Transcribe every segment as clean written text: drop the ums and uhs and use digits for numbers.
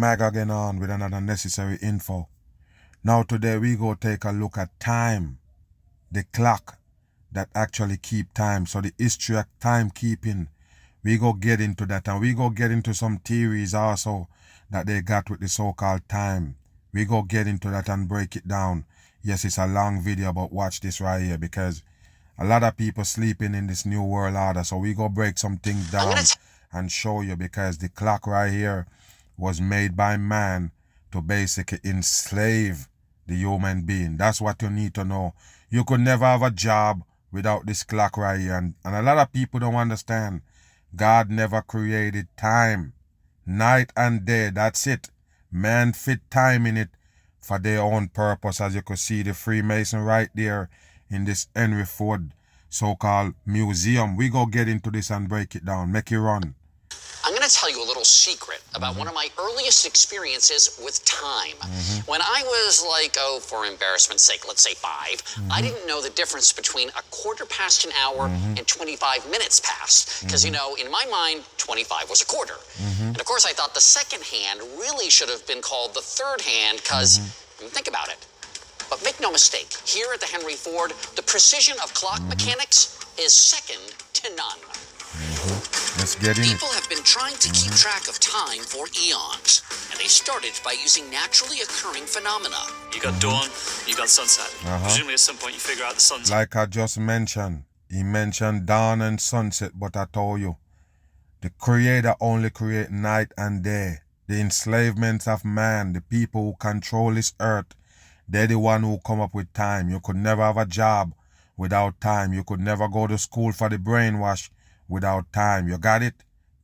Mag again on with another necessary info. Now today we go take a look at time, the clock that actually keep time. So the history of timekeeping, we go get into that, and we go get into some theories also that they got with the so-called time. We go get into that and break it down. Yes, it's a long video, but watch this right here, because a lot of people sleeping in this new world order. So we go break some things down and show you, because the clock right here was made by man to basically enslave the human being. That's what you need to know. You could never have a job without this clock right here. And a lot of people don't understand. God never created time. Night and day, that's it. Man fit time in it for their own purpose. As you could see the Freemason right there in this Henry Ford so-called museum. We go get into this and break it down. Make it run. I'm going to tell you a little secret about one of my earliest experiences with time. When I was like, for embarrassment's sake, let's say 5, I didn't know the difference between a quarter past an hour and 25 minutes past. Because, you know, in my mind, 25 was a quarter. And of course, I thought the second hand really should have been called the third hand, because, think about it. But make no mistake, here at the Henry Ford, the precision of clock mechanics is second to none. Let's get in. People have been trying to keep track of time for eons, and they started by using naturally occurring phenomena. You got dawn, you got sunset. Presumably at some point you figure out the sunset. Like I just mentioned, he mentioned dawn and sunset, but I told you, the Creator only create night and day. The enslavement of man, the people who control this earth, they're the one who come up with time. You could never have a job without time. You could never go to school for the brainwash without time. You got it?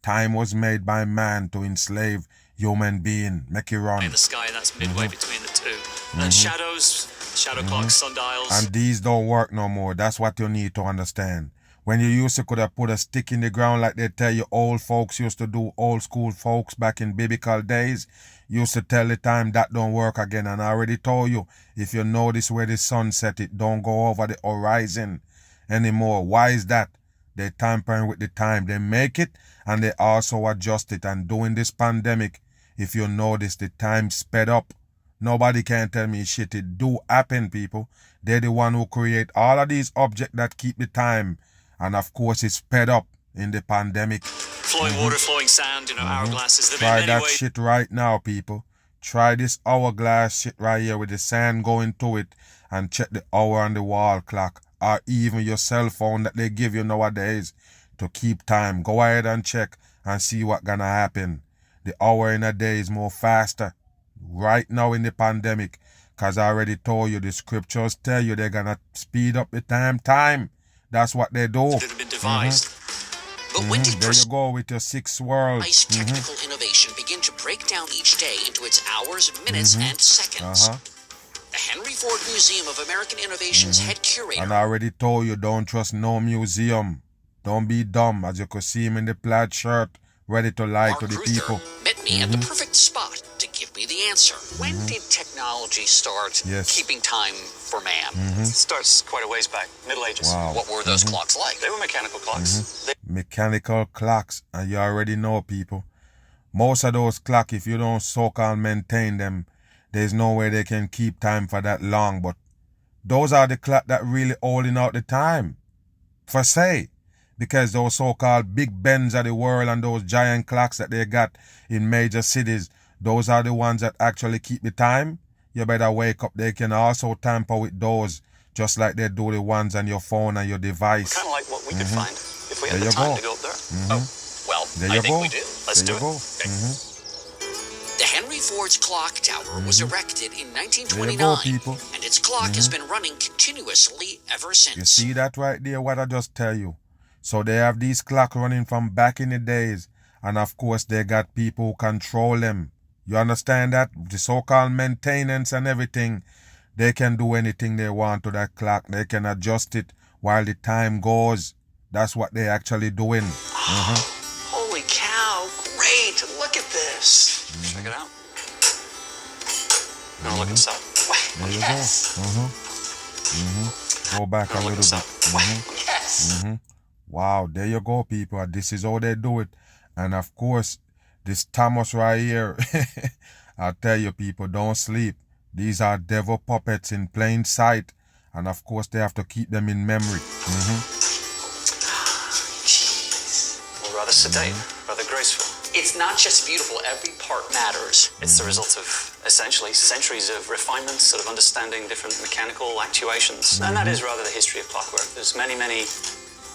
Time was made by man to enslave human being. Make it run. In the sky, that's midway between the two. And then shadows, shadow clocks, sundials. And these don't work no more. That's what you need to understand. When you used to could have put a stick in the ground like they tell you old folks used to do, old school folks back in biblical days, used to tell the time that don't work again. And I already told you, if you notice where the sun set, it don't go over the horizon anymore. Why is that? They tampering with the time. They make it and they also adjust it. And during this pandemic, if you notice, the time sped up. Nobody can tell me shit. It do happen, people. They're the one who create all of these objects that keep the time. And of course, it's sped up in the pandemic. Flowing water, flowing sand, hourglasses. Try that shit right now, people. Try this hourglass shit right here with the sand going to it, and check the hour on the wall clock, or even your cell phone that they give you nowadays to keep time. Go ahead and check and see what's gonna happen. The hour in a day is more faster right now in the pandemic, because I already told you, the scriptures tell you they're gonna speed up the time. That's what they do. That have been devised. But when did There you go with your 6 world. technical innovation begin to break down each day into its hours, minutes, and seconds? The Henry Ford Museum of American Innovation's head curator. And I already told you, don't trust no museum. Don't be dumb, as you could see him in the plaid shirt, ready to lie Mark to the Ruther people. met me at the perfect spot to give me the answer. When did technology start keeping time for man? It starts quite a ways back, Middle Ages. Wow. What were those clocks like? They were mechanical clocks. Mechanical clocks, and you already know, people. Most of those clocks, if you don't so-called maintain them, there's no way they can keep time for that long. But those are the clocks that really holding out the time, for say. Because those so-called Big Bens of the world and those giant clocks that they got in major cities, those are the ones that actually keep the time. You better wake up. They can also tamper with those, just like they do the ones on your phone and your device. Kind of like what we could find if we had the time to go up there. Well, There I you think go. we do. Let's do There it. you go. The Henry Ford's clock tower was erected in There you 1929, go, people. and its clock has been running continuously ever since. You see that right there, what I just tell you? So they have these clocks running from back in the days, and of course they got people who control them. You understand that? The so-called maintenance and everything, they can do anything they want to that clock. They can adjust it while the time goes. That's what they actually doing. Holy cow, great, look at this. Check it out. Now look inside. There you Yes. go. Go back a Now look little inside. bit. Yes. Wow, there you go, people. This is how they do it. And of course, This Thomas right here, I tell you people, don't sleep. These are devil puppets in plain sight. And of course, they have to keep them in memory. Or rather sedate, rather graceful. It's not just beautiful, every part matters. It's the result of essentially centuries of refinement, sort of understanding different mechanical actuations. And that is rather the history of clockwork. There's many, many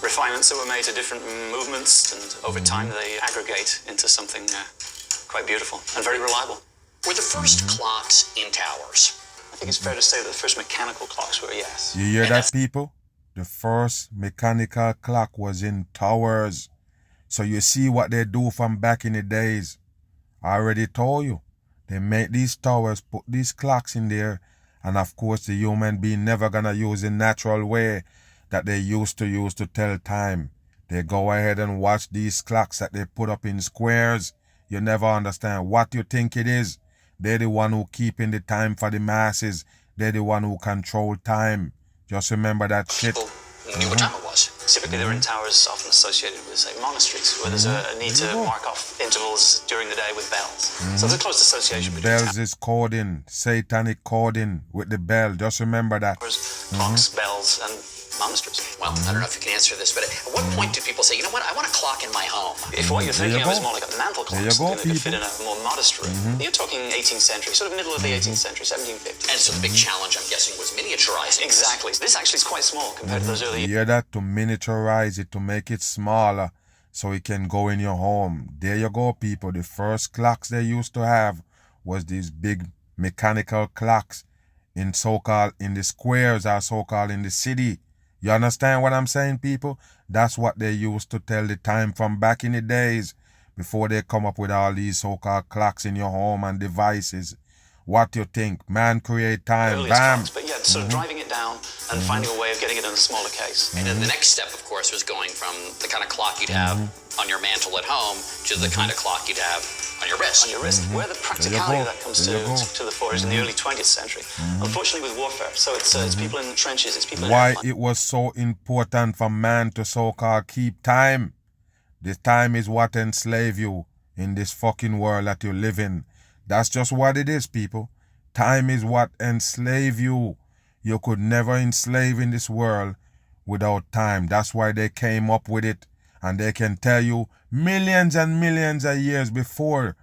refinements that were made to different movements, and over time they aggregate into something quite beautiful and very reliable. Were the first clocks in towers? I think it's fair to say that the first mechanical clocks were, yes. You hear that, people? The first mechanical clock was in towers. So you see what they do from back in the days. I already told you. They make these towers, put these clocks in there, and of course the human being never gonna use the natural way that they used to use to tell time. They go ahead and watch these clocks that they put up in squares. You never understand what you think it is. They're the one who keeping the time for the masses. They're the one who control time. Just remember that shit. People knew what time it was. Typically, they're in towers often associated with, say, monasteries, where there's a need to mark off intervals during the day with bells. So there's a close association between Bells is coding, satanic coding with the bell. Just remember that. towers, clocks, bells, and monasteries. Well, I don't know if you can answer this, but at what point do people say, you know what, I want a clock in my home? If what you're thinking you of is go. more like a mantle clock, There you go, something that could fit people. in a more modest room, you're talking 18th century, sort of middle of the 18th century, 1750. And so the big challenge, I'm guessing, was miniaturizing. Exactly. This actually is quite small compared to those early. You hear that? To miniaturize it, to make it smaller so it can go in your home. There you go, people. The first clocks they used to have was these big mechanical clocks in so-called in the squares or so-called in the city. You understand what I'm saying, people? That's what they used to tell the time from back in the days before they come up with all these so-called clocks in your home and devices. What you think? Man create time. Earliest Bam. clocks, but yeah, sort of driving it down and finding a way of getting it in a smaller case. And then the next step, of course, was going from the kind of clock you'd have on your mantle at home to the kind of clock you'd have on your wrist. On your wrist, where the practicality of that comes to the fore is in the early 20th century. Unfortunately, with warfare, so it's people in the trenches, it's people in Why airplanes. it was so important for man to so-called keep time. The time is what enslave you in this fucking world that you live in. That's just what it is, people. Time is what enslave you. You could never enslave in this world without time. That's why they came up with it. And they can tell you millions and millions of years before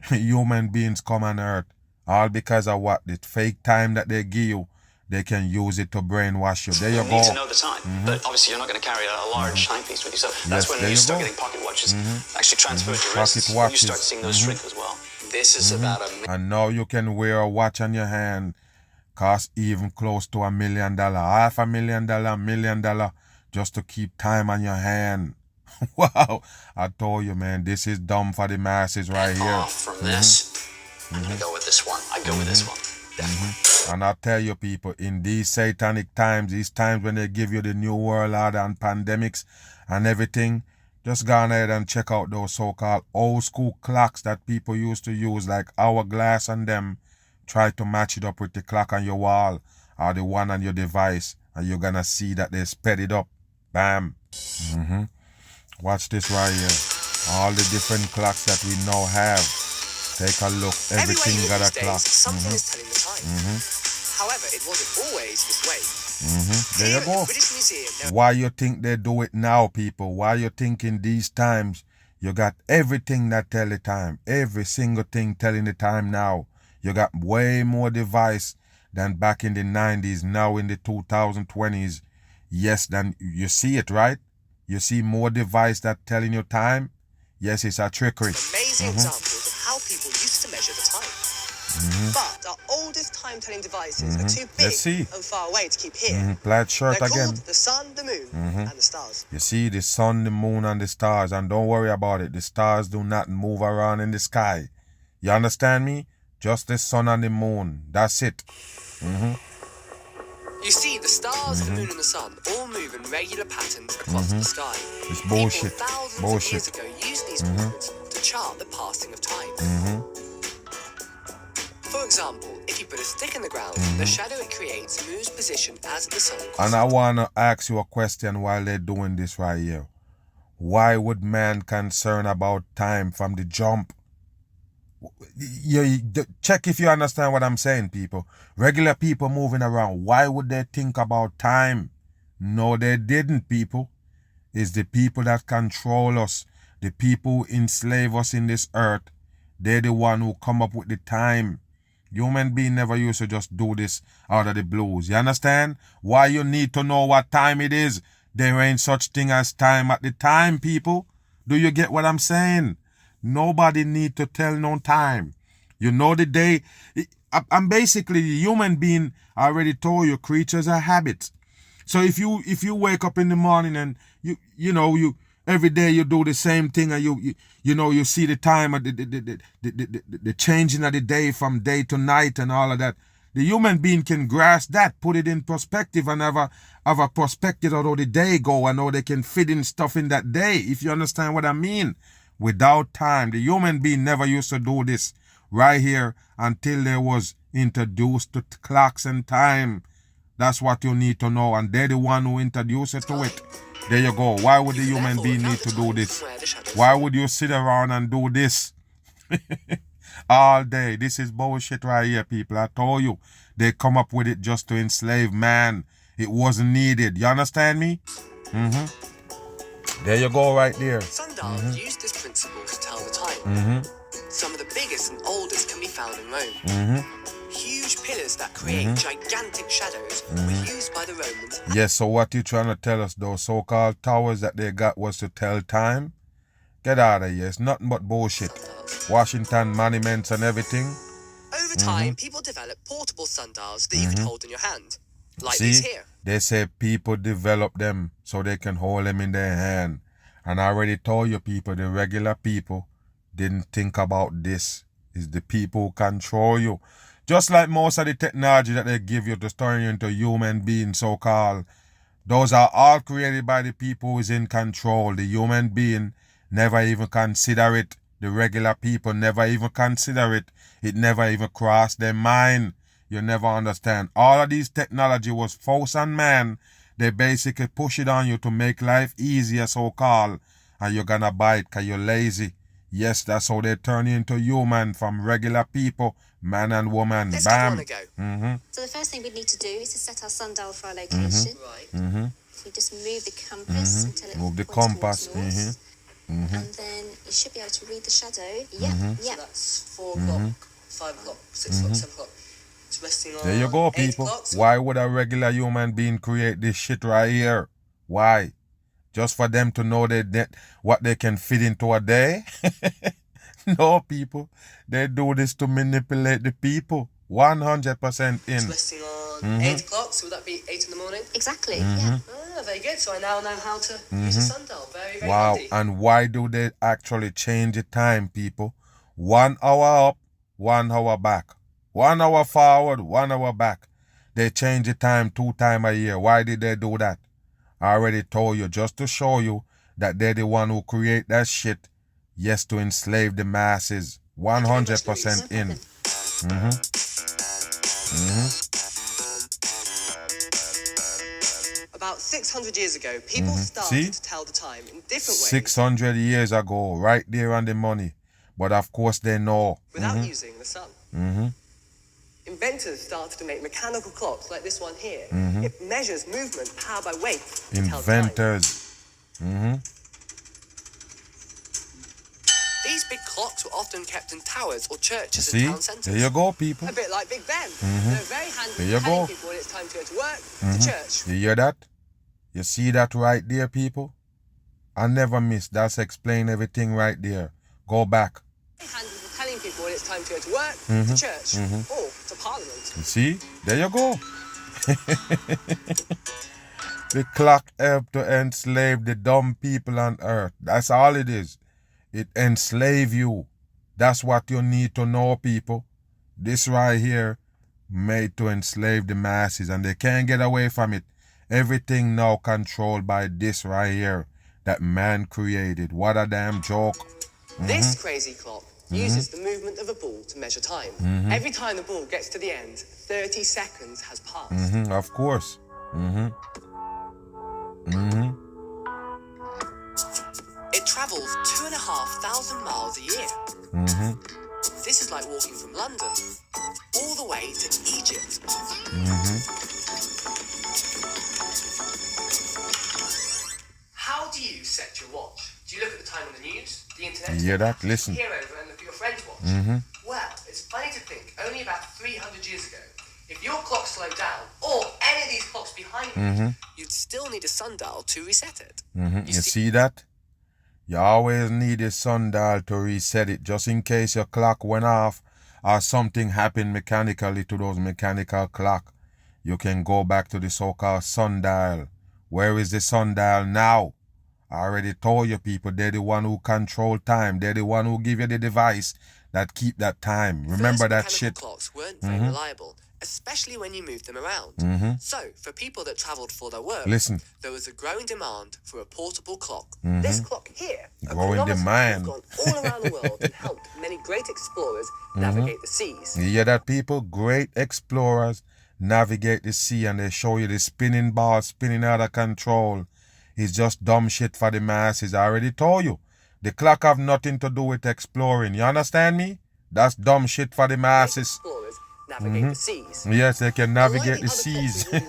human beings come on earth. All because of what? The fake time that they give you. They can use it to brainwash you. There you You go. need to know the time, but obviously you're not going to carry a large timepiece with you. So that's when there you you start go. getting pocket watches actually transferred to Pocket wrists. You watches. start seeing those shrink as well. This is about a And now you can wear a watch on your hand, cost even close to $1 million, $500,000, $1 million, just to keep time on your hand. Wow, I told you, man, this is dumb for the masses right here. off from this. I'm going to go with this one. I'd go with this one. Definitely. And I tell you, people, in these satanic times, these times when they give you the new world order and pandemics and everything, just go on ahead and check out those so-called old school clocks that people used to use, like hourglass and them. Try to match it up with the clock on your wall or the one on your device, and you're gonna see that they sped it up. Bam. Watch this right here. All the different clocks that we now have. Take a look. Everything got a clock. Something is telling the time. However, it wasn't always this way. There Here you at go. the British Museum, there Why you think they do it now, people? Why you think in these times you got everything that tell the time? Every single thing telling the time now. You got way more device than back in the 90s, now in the 2020s. Yes, then you see it, right? You see more device that telling you time? Yes, it's a trickery. amazing examples of how people used to measure the time. But our oldest time-telling devices are too big Let's see. and far away to keep here. Plaid shirt They're again. called the sun, the moon, and the stars. You see the sun, the moon, and the stars, and don't worry about it. The stars do not move around in the sky. You understand me? Just the sun and the moon. That's it. You see, the stars, the moon, and the sun all move in regular patterns across the sky. It's bullshit. People thousands Bullshit. of years ago used these patterns to chart the passing of time. For example, if you put a stick in the ground, the shadow it creates moves position as the sun crosses. And I want to ask you a question while they're doing this right here. Why would man concern about time from the jump? Check if you understand what I'm saying, people. Regular people moving around, why would they think about time? No, they didn't, people. It's the people that control us, the people who enslave us in this earth. They're the one who come up with the time. Human being never used to just do this out of the blues. You understand? Why you need to know what time it is? There ain't such thing as time at the time, people. Do you get what I'm saying? Nobody need to tell no time. You know the day. I'm basically a human being. I already told you, creatures are habits. So if you wake up in the morning and you every day you do the same thing and you see the time of the changing of the day from day to night and all of that. The human being can grasp that, put it in perspective and have a perspective of how the day go and how they can fit in stuff in that day, if you understand what I mean. Without time, the human being never used to do this right here until they was introduced to clocks and time. That's what you need to know, and they're the one who introduced it to it. There you go. Why would the human being need to do this? Why would you sit around and do this all day? This is bullshit right here, people. I told you. They come up with it just to enslave man. It wasn't needed. You understand me? There you go right there. Sundials use this principle to tell the time. Some of the biggest and oldest can be found in Rome. Huge pillars that create gigantic shadows were used by the Romans. Yes, so what you trying to tell us, those so-called towers that they got was to tell time? Get out of here. It's nothing but bullshit. Sundials. Washington monuments and everything. Over time, people developed portable sundials that you could hold in your hand. Like See, these here. they say people develop them so they can hold them in their hand. And I already told you, people, the regular people didn't think about this. It's the people who control you. Just like most of the technology that they give you to turn you into human beings, so-called, those are all created by the people who is in control. The human being never even consider it. The regular people never even consider it. It never even crossed their mind. You never understand. All of these technology was forced on man. They basically push it on you to make life easier, so-called, and you're gonna buy it because you're lazy. Yes, that's how they turn you into human, from regular people, man and woman. Let's Bam. give one a go. So the first thing we'd need to do is to set our sundial for our location. Right. If we just move the compass until it Move the points compass. towards north, and then you should be able to read the shadow. So that's 4 o'clock, 5 o'clock, 6 o'clock, 7 o'clock. It's resting on There you go, 8 people. o'clock. So Why would a regular human being create this shit right here? Why? Just for them to know what they can fit into a day? No, people. They do this to manipulate the people. 100% it's in. resting on 8 o'clock, so would that be 8 in the morning? Exactly. Yeah. Ah, very good. So I now know how to use a sundial. Very, very Wow. handy. And why do they actually change the time, people? 1 hour up, 1 hour back. 1 hour forward, 1 hour back. They change the time 2 times a year. Why did they do that? I already told you, just to show you that they're the one who create that shit. Yes, to enslave the masses. 100% in. About 600 years ago, people started See? to tell the time in different ways 600 years ago, right there on the money. But of course they know. without using the sun. Inventors started to make mechanical clocks like this one here. It measures movement powered by weight to tell the time. Inventors. These big clocks were often kept in towers or churches See? in town centres. There you go, people. A bit like Big Ben. They're very handy There you for telling go. people when it's time to go to work, to church. You hear that? You see that right there, people? I never miss. That's explain everything right there. Go back. Very handy for telling people when it's time to go to work, to church, or to Parliament. You see? There you go. The clock helped to enslave the dumb people on earth. That's all it is. It enslave you. That's what you need to know, people. This right here made to enslave the masses, and they can't get away from it. Everything now controlled by this right here that man created. What a damn joke. This crazy clock uses the movement of a ball to measure time. Every time the ball gets to the end, 30 seconds has passed. Of course. It travels 2,500 miles a year. This London, all the way to Egypt. How do you set your watch? Do you look at the time on the news, the internet? You hear that? Listen. Peer over and look at your friend's watch. Well, it's funny to think, only about 300 years ago, if your clock slowed down, or any of these clocks behind you, you'd still need a sundial to reset it. You see that? You always need a sundial to reset it, just in case your clock went off or something happened mechanically to those mechanical clock. You can go back to the so-called sundial. Where is the sundial now? I already told you people, they're the one who control time. They're the one who give you the device that keep that time. Remember that shit. Clocks weren't very reliable, especially when you moved them around. So, for people that travelled for their work, there was a growing demand for a portable clock. This clock here, growing demand, gone all around the world and helped many great explorers navigate the seas. You hear that, people? Great explorers navigate the sea, and they show you the spinning ball spinning out of control. It's just dumb shit for the masses. I already told you. The clock have nothing to do with exploring. You understand me? That's dumb shit for the masses. Explorers navigate the seas. Yes, they can navigate the seas. It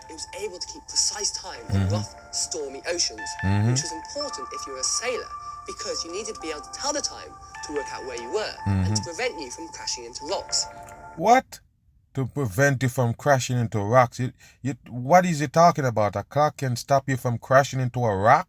was able to keep precise time in rough, stormy oceans, which was important if you were a sailor, because you needed to be able to tell the time to work out where you were and to prevent you from crashing into rocks. What? To prevent you from crashing into rocks? What is he talking about? A clock can stop you from crashing into a rock?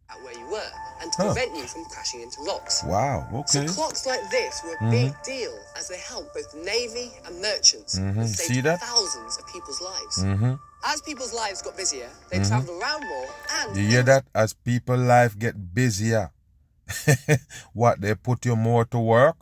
At where you were, and to prevent you from crashing into rocks. Wow, okay. So clocks like this were a big deal, as they helped both the Navy and merchants and saved thousands of people's lives. As people's lives got busier, they travelled around more and... You hear that? As people's life get busier. What, they put you more to work?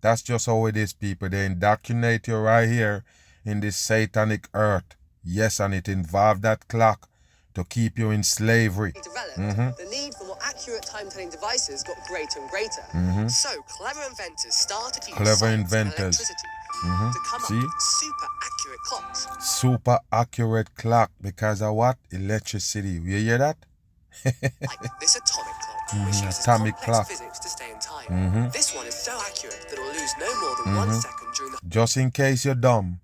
That's just how it is, people. They indoctrinate you right here in this satanic earth. Yes, and it involved that clock to keep you in slavery. The need for more accurate time-telling devices got greater and greater. So clever inventors started to use science and electricity to come up with super accurate clocks. Super accurate clock because of what? Electricity. You hear that? Like this atomic clock, which uses complex physics to stay in time. This one is so accurate that it will lose no more than 1 second during the... Just in case you're dumb,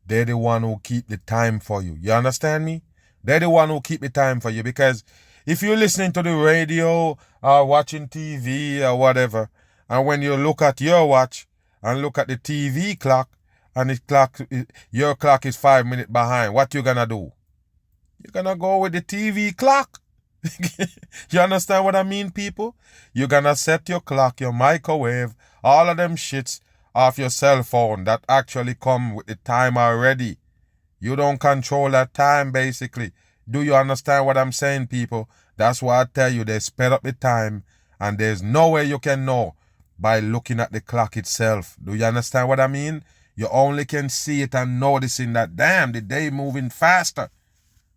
they're the one who keep the time for you. You understand me? They're the one who keep the time for you, because if you're listening to the radio or watching TV or whatever, and when you look at your watch and look at the TV clock, and your clock is 5 minutes behind, what you gonna do? You're gonna go with the TV clock. You understand what I mean, people? You're gonna set your clock, your microwave, all of them shits off your cell phone that actually come with the time already. You don't control that time, basically. Do you understand what I'm saying, people? That's why I tell you, they sped up the time, and there's no way you can know by looking at the clock itself. Do you understand what I mean? You only can see it and noticing that, damn, the day moving faster.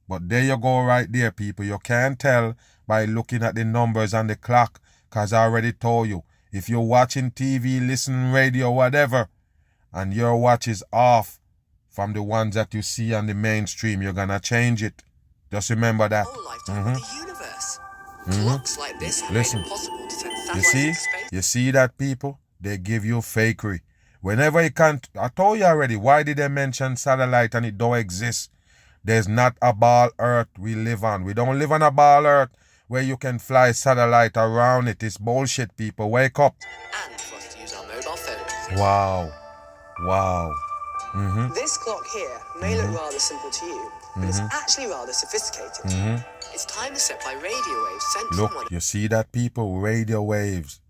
But there you go right there, people. You can't tell by looking at the numbers on the clock, because I already told you, if you're watching TV, listening radio, whatever, and your watch is off from the ones that you see on the mainstream, you're going to change it. Just remember that. Whole lifetime of the universe. Clocks like this have made it possible to send satellites into space. You see that, people? They give you fakery. Whenever you can't, I told you already, why did they mention satellite and it don't exist? There's not a ball earth we live on. We don't live on a ball earth where you can fly satellite around it. It's bullshit, people. Wake up. And for us to use our mobile phones. Wow. Wow. This clock here may look rather simple to you, but it's actually rather sophisticated. Its time is set by radio waves sent from one... Look, you see that, people? Radio waves.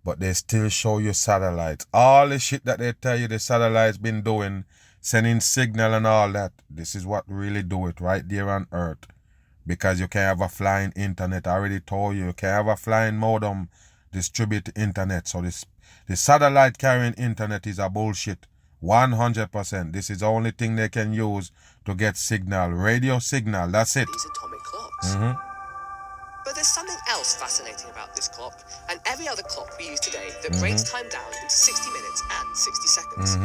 But they still show you satellites. All the shit that they tell you the satellites been doing, sending signal and all that, this is what really do it right there on Earth. Because you can have a flying internet. I already told you, you can have a flying modem distribute the internet. So the satellite carrying internet is a bullshit. 100%. This is the only thing they can use to get signal. Radio signal, that's it. These atomic clocks. But there's something else fascinating about this clock and every other clock we use today that breaks time down into 60 minutes and 60 seconds.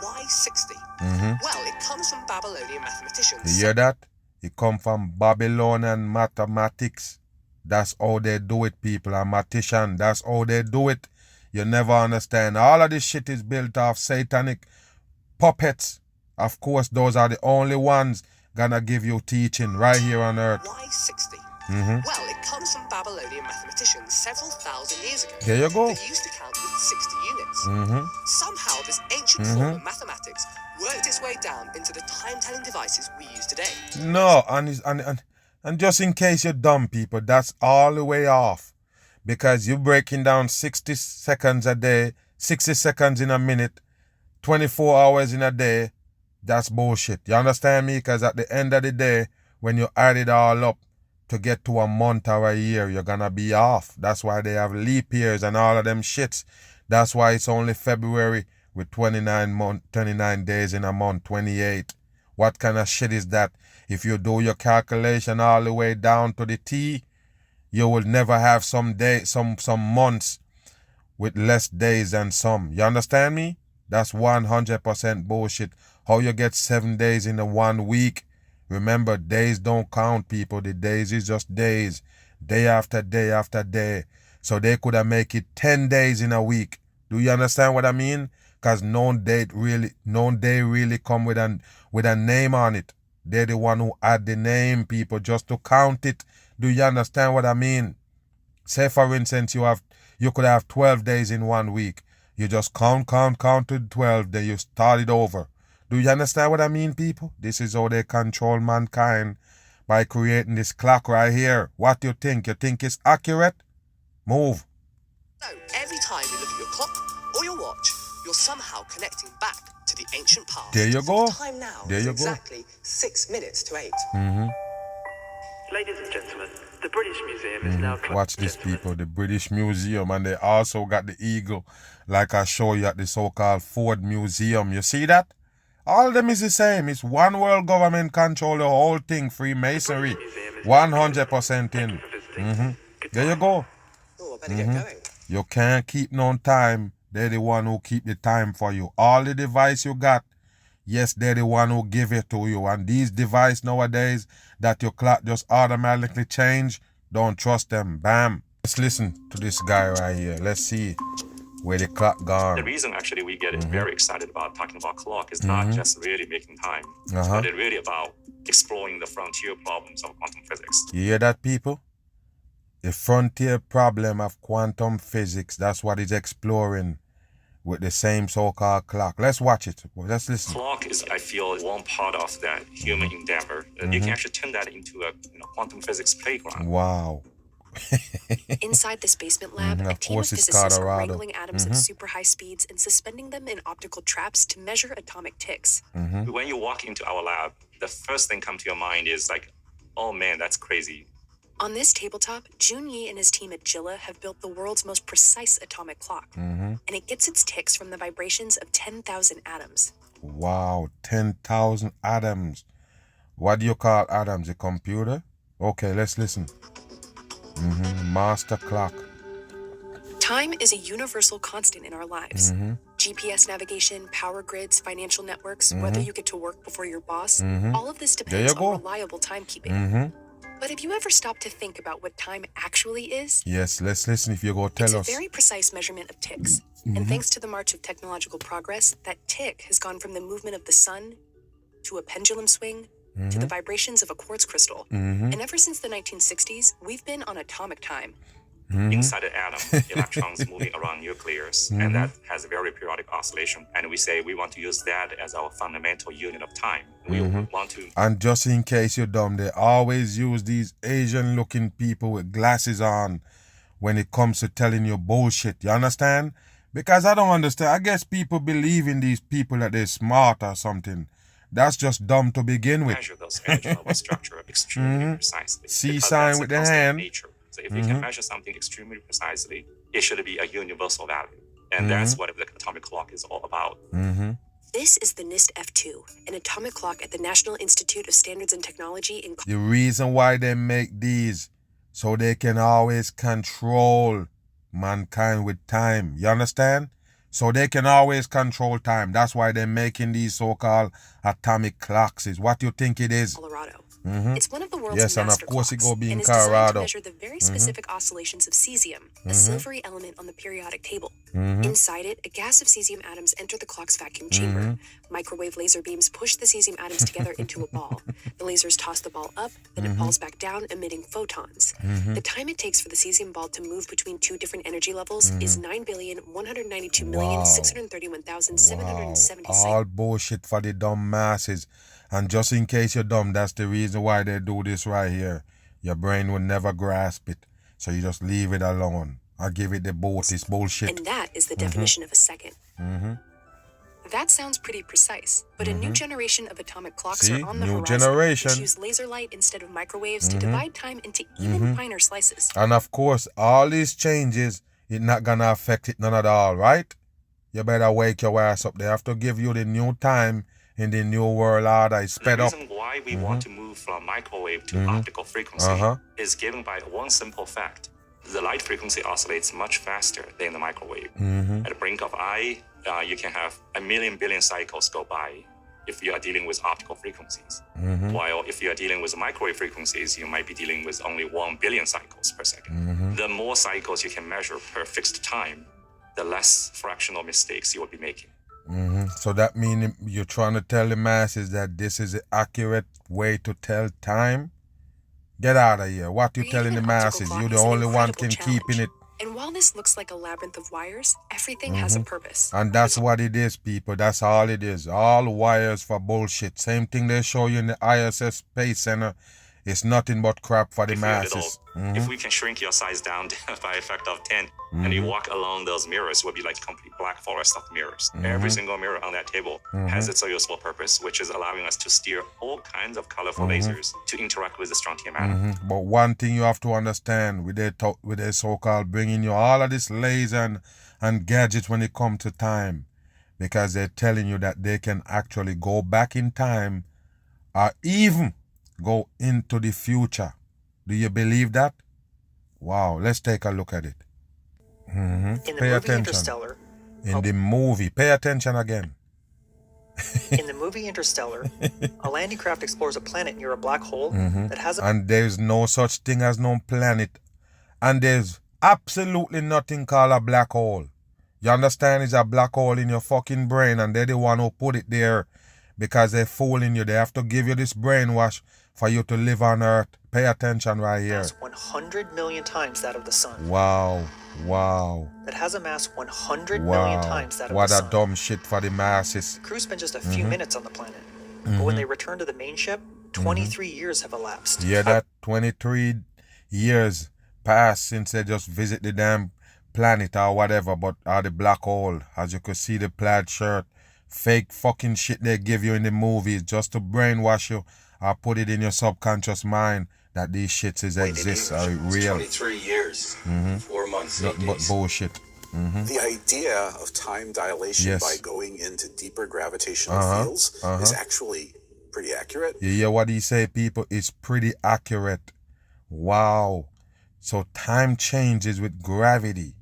Why 60? Well, it comes from Babylonian mathematicians. You hear that? It comes from Babylonian mathematics. That's how they do it, people. A mathematician, that's how they do it. You never understand. All of this shit is built off satanic puppets. Of course, those are the only ones gonna give you teaching right here on earth. Why 60? Well, it comes from Babylonian mathematicians several thousand years ago. There you go. They used to count with 60 units. Somehow, this ancient form of mathematics worked its way down into the time-telling devices we use today. No, and just in case you're dumb people, that's all the way off. Because you're breaking down 60 seconds a day, 60 seconds in a minute, 24 hours in a day. That's bullshit. You understand me? Because at the end of the day, when you add it all up to get to a month or a year, you're gonna be off. That's why they have leap years and all of them shits. That's why it's only February with 29 days in a month, 28. What kind of shit is that? If you do your calculation all the way down to the T, you will never have some months with less days than some. You understand me? That's 100% bullshit. How you get 7 days in a 1 week? Remember, days don't count, people. The days is just days. Day after day after day. So they could have make it 10 days in a week. Do you understand what I mean? Because no day really come with a name on it. They're the one who add the name, people, just to count it. Do you understand what I mean? Say, for instance, you could have 12 days in 1 week. You just count to 12, then you start it over. Do you understand what I mean, people? This is how they control mankind by creating this clock right here. What do you think? You think it's accurate? Move. So, every time you look at your clock or your watch, you're somehow connecting back to the ancient past. There you go. Time now There is you go. exactly 6 minutes to 8. Ladies and gentlemen, the British Museum is now closed. Watch this, people. The British Museum, and they also got the eagle, like I show you at the so-called Ford Museum. You see that? All of them is the same. It's one world government control the whole thing. Freemasonry, 100% in. There you go. Oh, I better get going. You can't keep no time. They're the one who keep the time for you. All the device you got, yes, they're the one who give it to you. And these devices nowadays that your clock just automatically change, don't trust them. Bam. Let's listen to this guy right here. Let's see where the clock gone. The reason actually we get very excited about talking about clock is not just really making time, but it's really about exploring the frontier problems of quantum physics. You hear that, people? The frontier problem of quantum physics, that's what it's exploring with the same so-called clock. Let's watch it. Let's listen. Clock is, I feel, one part of that human endeavor. You can actually turn that into a quantum physics playground. Wow. Inside this basement lab, a Of team of course it's physicists are Colorado. wrangling atoms at super high speeds and suspending them in optical traps to measure atomic ticks. When you walk into our lab, the first thing come to your mind is like, oh man, that's crazy. On this tabletop, Jun Yi and his team at Jilla have built the world's most precise atomic clock. And it gets its ticks from the vibrations of 10,000 atoms. Wow, 10,000 atoms. What do you call atoms? A computer? Okay, let's listen. Master clock. Time is a universal constant in our lives. GPS navigation, power grids, financial networks, whether you get to work before your boss, all of this depends go. on reliable timekeeping. But have you ever stopped to think about what time actually is? Yes, let's listen if you go tell It's us. a very precise measurement of ticks. And thanks to the march of technological progress, that tick has gone from the movement of the sun to a pendulum swing to the vibrations of a quartz crystal. And ever since the 1960s, we've been on atomic time. Inside the atom, electrons moving around nucleus, and that has a very periodic oscillation. And we say we want to use that as our fundamental unit of time. We want to. And just in case you're dumb, they always use these Asian-looking people with glasses on when it comes to telling you bullshit. You understand? Because I don't understand. I guess people believe in these people that they're smart or something. That's just dumb to begin with. Measure those energy level structure extremely precisely. C because sign that's with a the constant hand. nature. So if we can measure something extremely precisely, it should be a universal value. And that's what the atomic clock is all about. This is the NIST F2, an atomic clock at the National Institute of Standards and Technology in The reason why they make these, so they can always control mankind with time. You understand? So they can always control time. That's why they're making these so-called atomic clocks. Is what you think it is? Colorado. It's one of the world's Yes, and of master course it clocks go be in and is designed to Colorado. measure the very specific oscillations of cesium, a silvery element on the periodic table. Inside it, a gas of cesium atoms enter the clock's vacuum chamber. Microwave laser beams push the cesium atoms together into a ball. The lasers toss the ball up, then it falls back down, emitting photons. The time it takes for the cesium ball to move between two different energy levels is 9,192,631,770 All bullshit for the dumb masses. And just in case you're dumb, that's the reason why they do this right here. Your brain will never grasp it. So you just leave it alone. I give it the boat. It's bullshit. And that is the definition of a second. That sounds pretty precise, but a new generation of atomic clocks are on the horizon, which use laser light instead of microwaves to divide time into even finer slices. And of course, all these changes, it's not gonna affect it none at all, right? You better wake your ass up. They have to give you the new time in the new world order. It's sped up. The reason why we want to move from microwave to optical frequency is given by one simple fact. The light frequency oscillates much faster than the microwave. At the blink of eye, you can have 1,000,000 billion cycles go by if you are dealing with optical frequencies. While if you are dealing with microwave frequencies, you might be dealing with only 1 billion cycles per second. The more cycles you can measure per fixed time, the less fractional mistakes you will be making. So that means you're trying to tell the masses that this is the accurate way to tell time? Get out of here. What you telling the masses? You're the only one can keep in it. And while this looks like a labyrinth of wires, everything has a purpose. And that's what it is, people. That's all it is. All wires for bullshit. Same thing they show you in the ISS Space Center. It's nothing but crap for the masses. If we can shrink your size down by a factor of 10, and you walk along those mirrors, will be like a complete black forest of mirrors. Every single mirror on that table has its useful purpose, which is allowing us to steer all kinds of colorful lasers to interact with the strontium atom. But one thing you have to understand with their so-called bringing you all of this laser and gadgets when it comes to time, because they're telling you that they can actually go back in time or even go into the future. Do you believe that? Wow, let's take a look at it. Pay attention. In the movie, pay attention again. In the movie Interstellar, a landing craft explores a planet near a black hole that has a... And there's no such thing as no planet. And there's absolutely nothing called a black hole. You understand? It's a black hole in your fucking brain, and they're the one who put it there because they're fooling you. They have to give you this brainwash for you to live on Earth. Pay attention right here. 100 million times that of the sun. Wow. That has a mass 100 million times that of the sun. What a dumb shit for the masses. The crew spent just a few minutes on the planet. But when they return to the main ship, 23 years have elapsed. Yeah, that 23 years passed since they just visit the damn planet or whatever, but the black hole. As you could see, the plaid shirt. Fake fucking shit they give you in the movies just to brainwash you or put it in your subconscious mind that these shits exist are real. 23 years, 4 months, Nothing but bullshit. The idea of time dilation by going into deeper gravitational fields is actually pretty accurate. You hear what he say, people? It's pretty accurate. Wow. So time changes with gravity.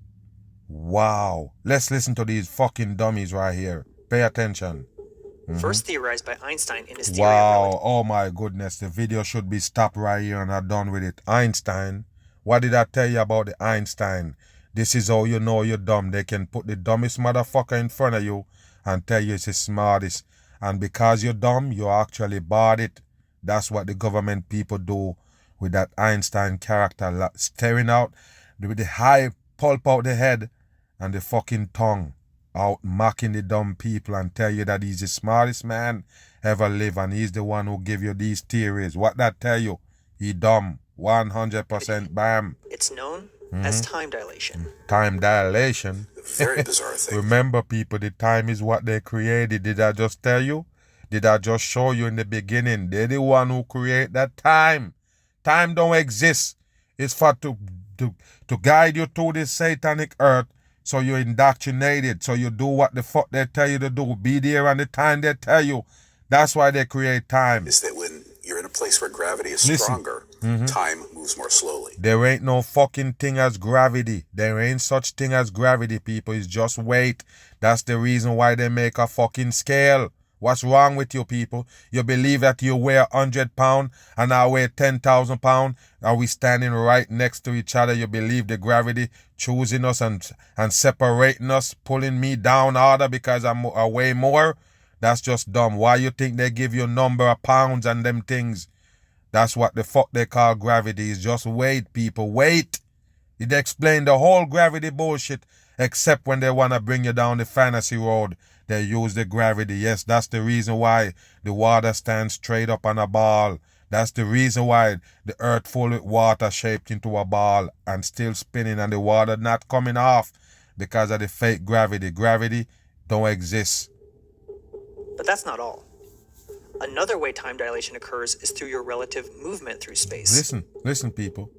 Wow. Let's listen to these fucking dummies right here. Pay attention. First theorized by Einstein in his theory of relativity. Oh my goodness. The video should be stopped right here and I'm done with it. Einstein. What did I tell you about the Einstein? This is how you know you're dumb. They can put the dumbest motherfucker in front of you and tell you it's the smartest. And because you're dumb, you actually bought it. That's what the government people do with that Einstein character. Staring out with the high pulp out the head and the fucking tongue. Out mocking the dumb people and tell you that he's the smartest man ever live and he's the one who give you these theories. What that tell you? He dumb. 100% bam. It's known as time dilation. Time dilation? Very bizarre thing. Remember, people, the time is what they created. Did I just tell you? Did I just show you in the beginning? They're the one who create that time. Time don't exist. It's for to guide you through this satanic earth. So you're indoctrinated. So you do what the fuck they tell you to do. Be there on the time they tell you. That's why they create time. Is that when you're in a place where gravity is stronger, time moves more slowly. There ain't no fucking thing as gravity. There ain't such thing as gravity, people. It's just weight. That's the reason why they make a fucking scale. What's wrong with you people? You believe that you weigh 100 pounds and I weigh 10,000 pounds? Are we standing right next to each other? You believe the gravity choosing us and separating us, pulling me down harder because I weigh more? That's just dumb. Why you think they give you a number of pounds and them things? That's what the fuck they call gravity is. Just wait, people. Wait. It explain the whole gravity bullshit, except when they want to bring you down the fantasy road. They use the gravity. Yes, that's the reason why the water stands straight up on a ball. That's the reason why the earth full with water shaped into a ball and still spinning and the water not coming off because of the fake gravity. Gravity don't exist. But that's not all. Another way time dilation occurs is through your relative movement through space. Listen, people.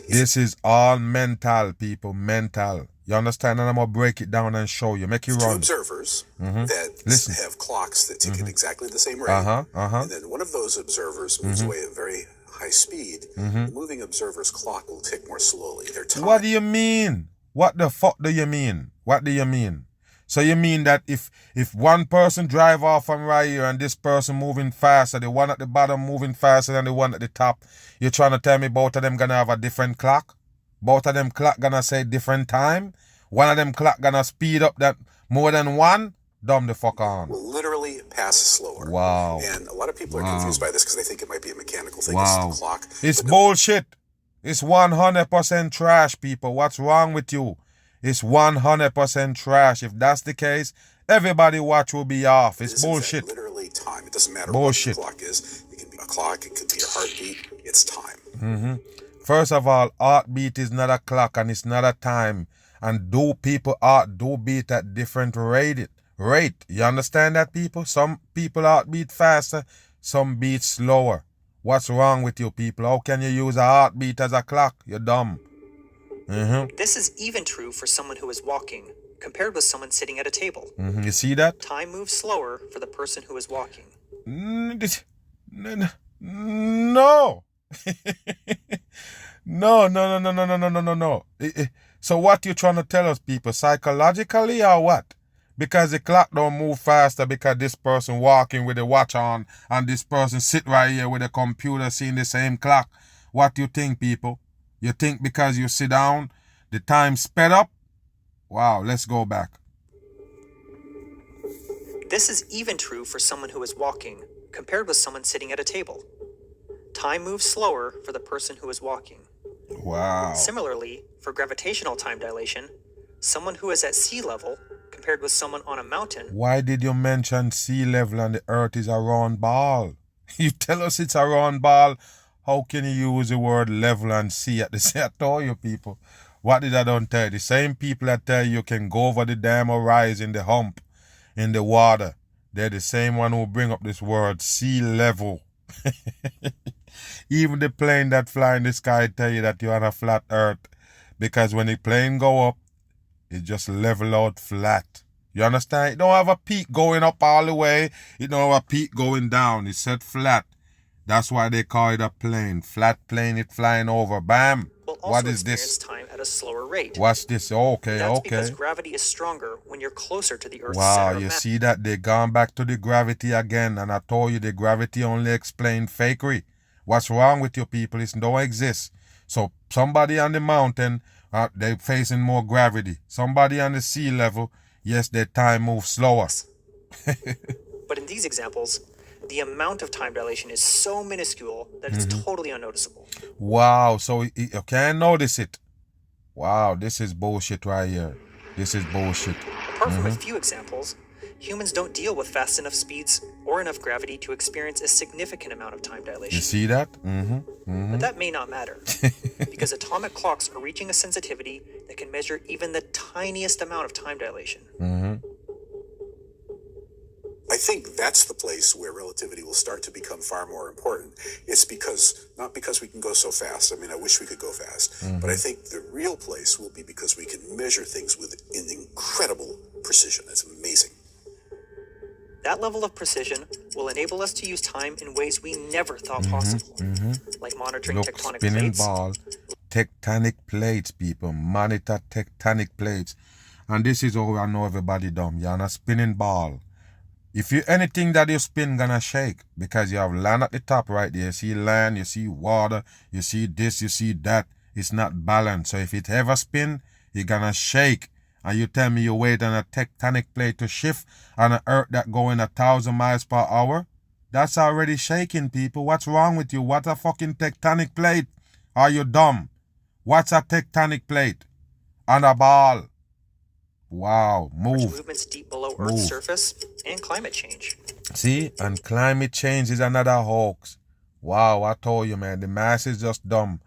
This is all mental, people. Mental. You understand? And I'm going to break it down and show you. Make you run. Two observers that have clocks that tick at exactly the same rate. And then one of those observers moves away at very high speed. The moving observer's clock will tick more slowly. Their time. What do you mean? What the fuck do you mean? What do you mean? So you mean that if one person drive off from right here and this person moving faster, the one at the bottom moving faster than the one at the top, you're trying to tell me both of them gonna have a different clock? Both of them clock gonna say different time? One of them clock gonna speed up that more than one? Dumb the fuck on. Will literally pass slower. Wow. And a lot of people are confused by this because they think it might be a mechanical thing. It's the clock. It's bullshit. It's 100% trash, people. What's wrong with you? It's 100% trash. If that's the case, everybody watch will be off. It's bullshit. Literally time. It doesn't matter bullshit. What the clock is. It can be a clock. It could be a heartbeat. It's time. First of all, heartbeat is not a clock and it's not a time. And people do beat at different rate. You understand that, people? Some people heartbeat faster, some beat slower. What's wrong with you people? How can you use a heartbeat as a clock? You're dumb. This is even true for someone who is walking, compared with someone sitting at a table. You see that? Time moves slower for the person who is walking. No. No. So what you trying to tell us, people? Psychologically or what? Because the clock don't move faster because this person walking with a watch on and this person sit right here with a computer seeing the same clock. What do you think, people? You think because you sit down, the time sped up? Wow, let's go back. This is even true for someone who is walking, compared with someone sitting at a table. Time moves slower for the person who is walking. Wow. Similarly, for gravitational time dilation, someone who is at sea level, compared with someone on a mountain. Why did you mention sea level and the earth is a round ball? You tell us it's a round ball. How can you use the word level and sea at the same? I told you people. What did I don't tell you? The same people that tell you can go over the dam or rise in the hump in the water. They're the same one who bring up this word sea level. Even the plane that fly in the sky tell you that you're on a flat earth. Because when the plane go up, it just level out flat. You understand? It don't have a peak going up all the way. It don't have a peak going down. It's set flat. That's why they call it a plane. Flat plane, it flying over. Bam. What is this? Time at a slower rate. What's this? Okay, That's okay. because gravity is stronger when you're closer to the Earth's wow, center of you mass. see that? They gone back to the gravity again. And I told you the gravity only explain fakery. What's wrong with you people? It don't exist. So somebody on the mountain, they facing more gravity. Somebody on the sea level, yes, their time moves slower. But in these examples, the amount of time dilation is so minuscule that it's totally unnoticeable. Wow, so you can't notice it. Wow, this is bullshit right here. This is bullshit. Apart from a few examples, humans don't deal with fast enough speeds or enough gravity to experience a significant amount of time dilation. You see that? But that may not matter, because atomic clocks are reaching a sensitivity that can measure even the tiniest amount of time dilation. I think that's the place where relativity will start to become far more important. It's because, not because we can go so fast. I mean, I wish we could go fast. But I think the real place will be because we can measure things with an incredible precision. It's amazing. That level of precision will enable us to use time in ways we never thought possible, like monitoring tectonic spinning plates. ball, tectonic plates, people. Monitor tectonic plates. And this is how I know everybody dumb. You're on a spinning ball. If you anything that you spin gonna shake, because you have land at the top right there. You see land, you see water, you see this, you see that. It's not balanced. So if it ever spin, you're gonna shake. And you tell me you wait on a tectonic plate to shift on an earth that going 1,000 miles per hour? That's already shaking, people. What's wrong with you? What a fucking tectonic plate? Are you dumb? What's a tectonic plate? On a ball. Wow, move. Movements deep below Earth's surface and climate change. See, and climate change is another hoax. Wow, I told you, man, the mass is just dumb.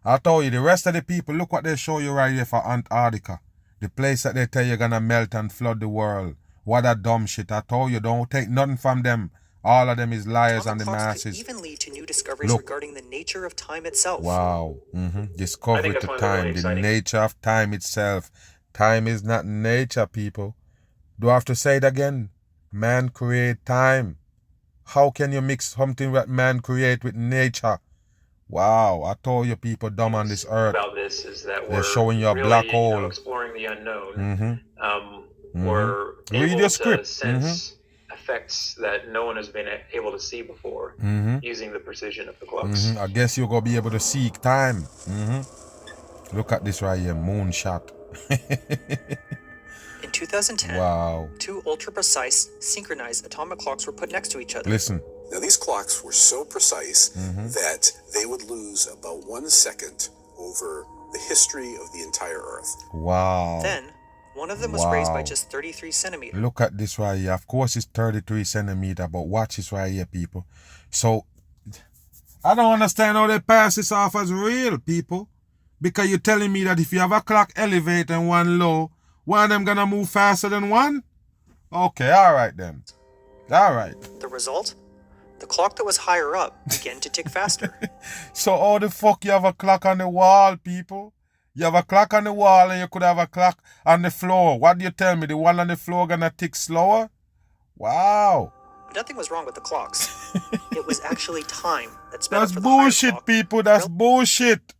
I told you, the rest of the people, look what they show you right here for Antarctica. The place that they tell you're gonna melt and flood the world. What a dumb shit. I told you, don't take nothing from them. All of them is liars and the masses. Can even lead to new discoveries regarding the nature of time itself. Wow. Discovery to time, the nature of time itself. Time is not nature, people. Do I have to say it again? Man create time. How can you mix something that man create with nature? Wow, I told you people dumb on this earth. About this is that they're showing you a black hole. Exploring the unknown. We're read able your script. to sense effects that no one has been able to see before using the precision of the clocks. I guess you're going to be able to seek time. Look at this right here, moonshot. In 2010, wow. 2 ultra-precise, synchronized atomic clocks were put next to each other. Listen. Now, these clocks were so precise that they would lose about 1 second over the history of the entire Earth. Wow. Then, one of them was raised by just 33 centimeters. Look at this right here. Of course, it's 33 centimeters, but watch this right here, people. So, I don't understand how they pass this off as real, people. Because you're telling me that if you have a clock elevate and one low, one of them gonna move faster than one? Okay, all right then. All right. The result? The clock that was higher up began to tick faster. So how the fuck you have a clock on the wall, people? You have a clock on the wall and you could have a clock on the floor. What do you tell me? The one on the floor gonna tick slower? Wow. But nothing was wrong with the clocks. It was actually time that sped up That's for the higher bullshit, clock. people. That's bullshit.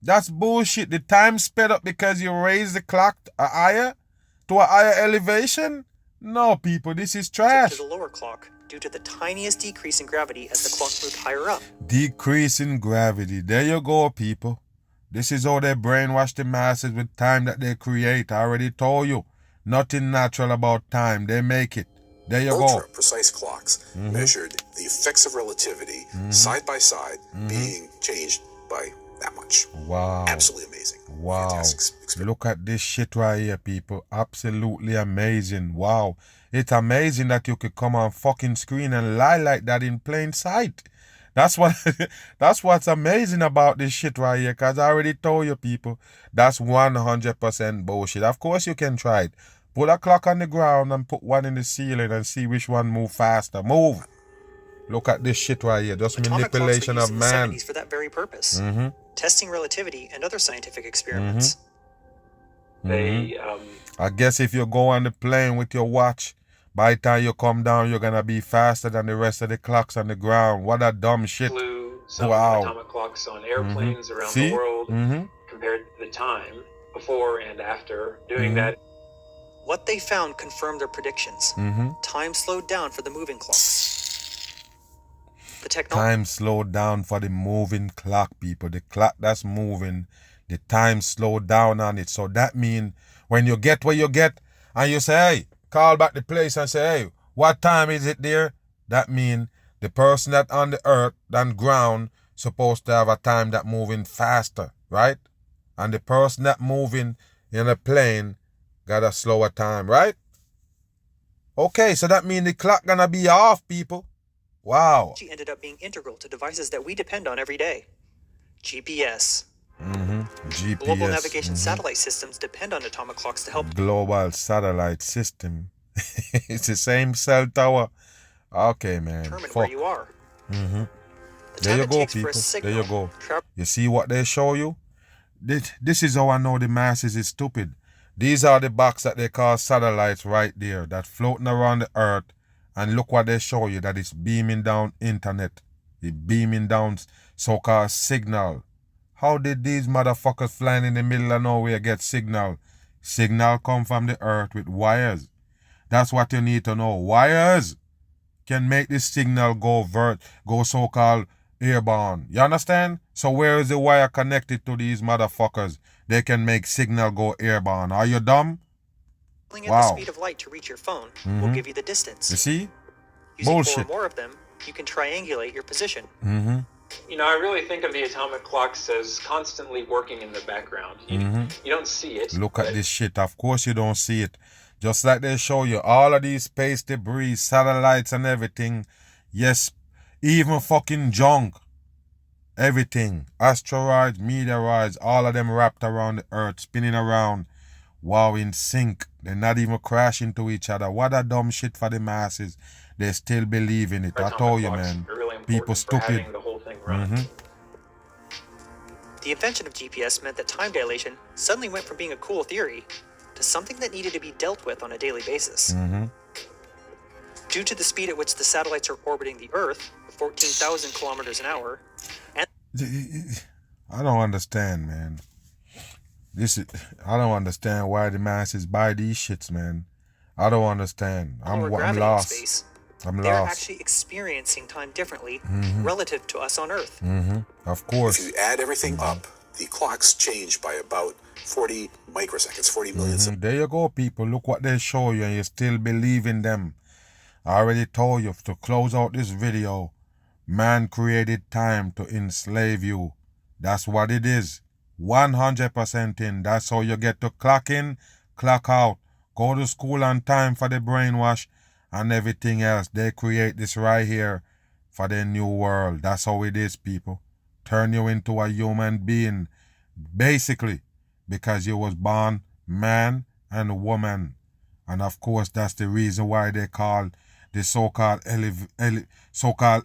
That's bullshit. The time sped up because you raised the clock to a higher elevation? No, people, this is trash. To the lower clock due to the tiniest decrease in gravity as the clock moved higher up. Decrease in gravity. There you go, people. This is how they brainwash the masses with time that they create. I already told you. Nothing natural about time. They make it. There you go. Ultra-precise clocks measured the effects of relativity side by side being changed by that much. Wow. Absolutely amazing. Wow. Fantastic experience. Look at this shit right here, people. Absolutely amazing. Wow. It's amazing that you could come on fucking screen and lie like that in plain sight. That's what's amazing about this shit right here, because I already told you, people, that's 100% bullshit. Of course you can try it. Put a clock on the ground and put one in the ceiling and see which one move faster. Move. Look at this shit right here. Just Atomic manipulation clocks of were used man. in the 70s for that very purpose. Testing relativity and other scientific experiments. They I guess if you go on the plane with your watch, by the time you come down, you're going to be faster than the rest of the clocks on the ground. What a dumb shit. flew some Wow. atomic clocks on airplanes around See? the world, compared the time before and after doing that. What they found confirmed their predictions. Time slowed down for the moving clocks. The technology Time slowed down for the moving clock, people. The clock that's moving, the time slowed down on it. So that means when you get where you get and you say, hey, call back the place and say, hey, what time is it there? That means the person that on the earth than ground supposed to have a time that moving faster, right? And the person that moving in a plane got a slower time, right? Okay, so that means the clock gonna be off, people. Wow. ended up being integral to devices that we depend on every day. GPS. GPS. Global navigation satellite systems depend on atomic clocks to help Global satellite system. It's the same cell tower. Okay, man. determine Fuck. where you are. The There time you it go, takes for people. a signal There you go. travel You see what they show you? This is how I know the masses is stupid. These are the box that they call satellites right there that floating around the earth. And look what they show you, that it's beaming down internet. It's beaming down so-called signal. How did these motherfuckers flying in the middle of nowhere get signal? Signal come from the earth with wires. That's what you need to know. Wires. can make this signal go so-called airborne. You understand? So where is the wire connected to these motherfuckers? They can make signal go airborne. Are you dumb? At the speed of light to reach your phone will give you the distance. You see? Using Bullshit. 4 or more of them, you can triangulate your position. You know, I really think of the atomic clocks as constantly working in the background. You don't see it. Look at this shit. Of course you don't see it. Just like they show you all of these space debris, satellites and everything. Yes, even fucking junk. Everything. Asteroids, meteoroids, all of them wrapped around the earth, spinning around. Wow, in sync. They're not even crashing to each other. What a dumb shit for the masses. They still believe in it. I told you, man. People stupid. The whole thing run. The invention of GPS meant that time dilation suddenly went from being a cool theory to something that needed to be dealt with on a daily basis. Due to the speed at which the satellites are orbiting the Earth, 14,000 kilometers an hour, and I don't understand, man. I don't understand why the masses buy these shits, man. I don't understand. I'm lost. Space, I'm they're lost. actually experiencing time differently relative to us on Earth. Of course. If you add everything up, the clocks change by about 40 microseconds, 40 million seconds. There you go, people. Look what they show you and you still believe in them. I already told you to close out this video. Man created time to enslave you. That's what it is. 100% in. That's how you get to clock in, clock out. Go to school on time for the brainwash and everything else. They create this right here for the new world. That's how it is, people. Turn you into a human being. Basically, because you was born man and woman. And of course, that's the reason why they call the so-called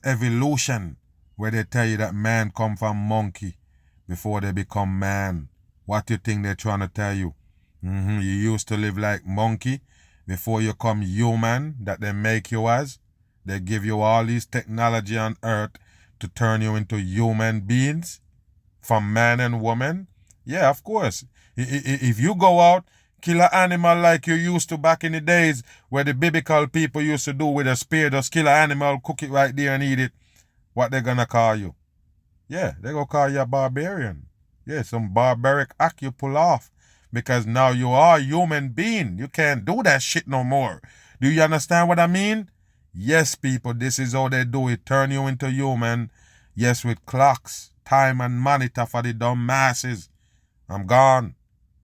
evolution, where they tell you that man come from monkey before they become man. What do you think they're trying to tell you? You used to live like monkey before you come human that they make you as. They give you all these technology on earth to turn you into human beings from man and woman. Yeah, of course. If you go out, kill an animal like you used to back in the days where the biblical people used to do with a spear, just kill an animal, cook it right there and eat it, what they gonna call you? Yeah, they gonna call you a barbarian. Yeah, some barbaric act you pull off because now you are a human being. You can't do that shit no more. Do you understand what I mean? Yes, people, this is how they do it. Turn you into human. Yes, with clocks, time and monitor for the dumb masses. I'm gone.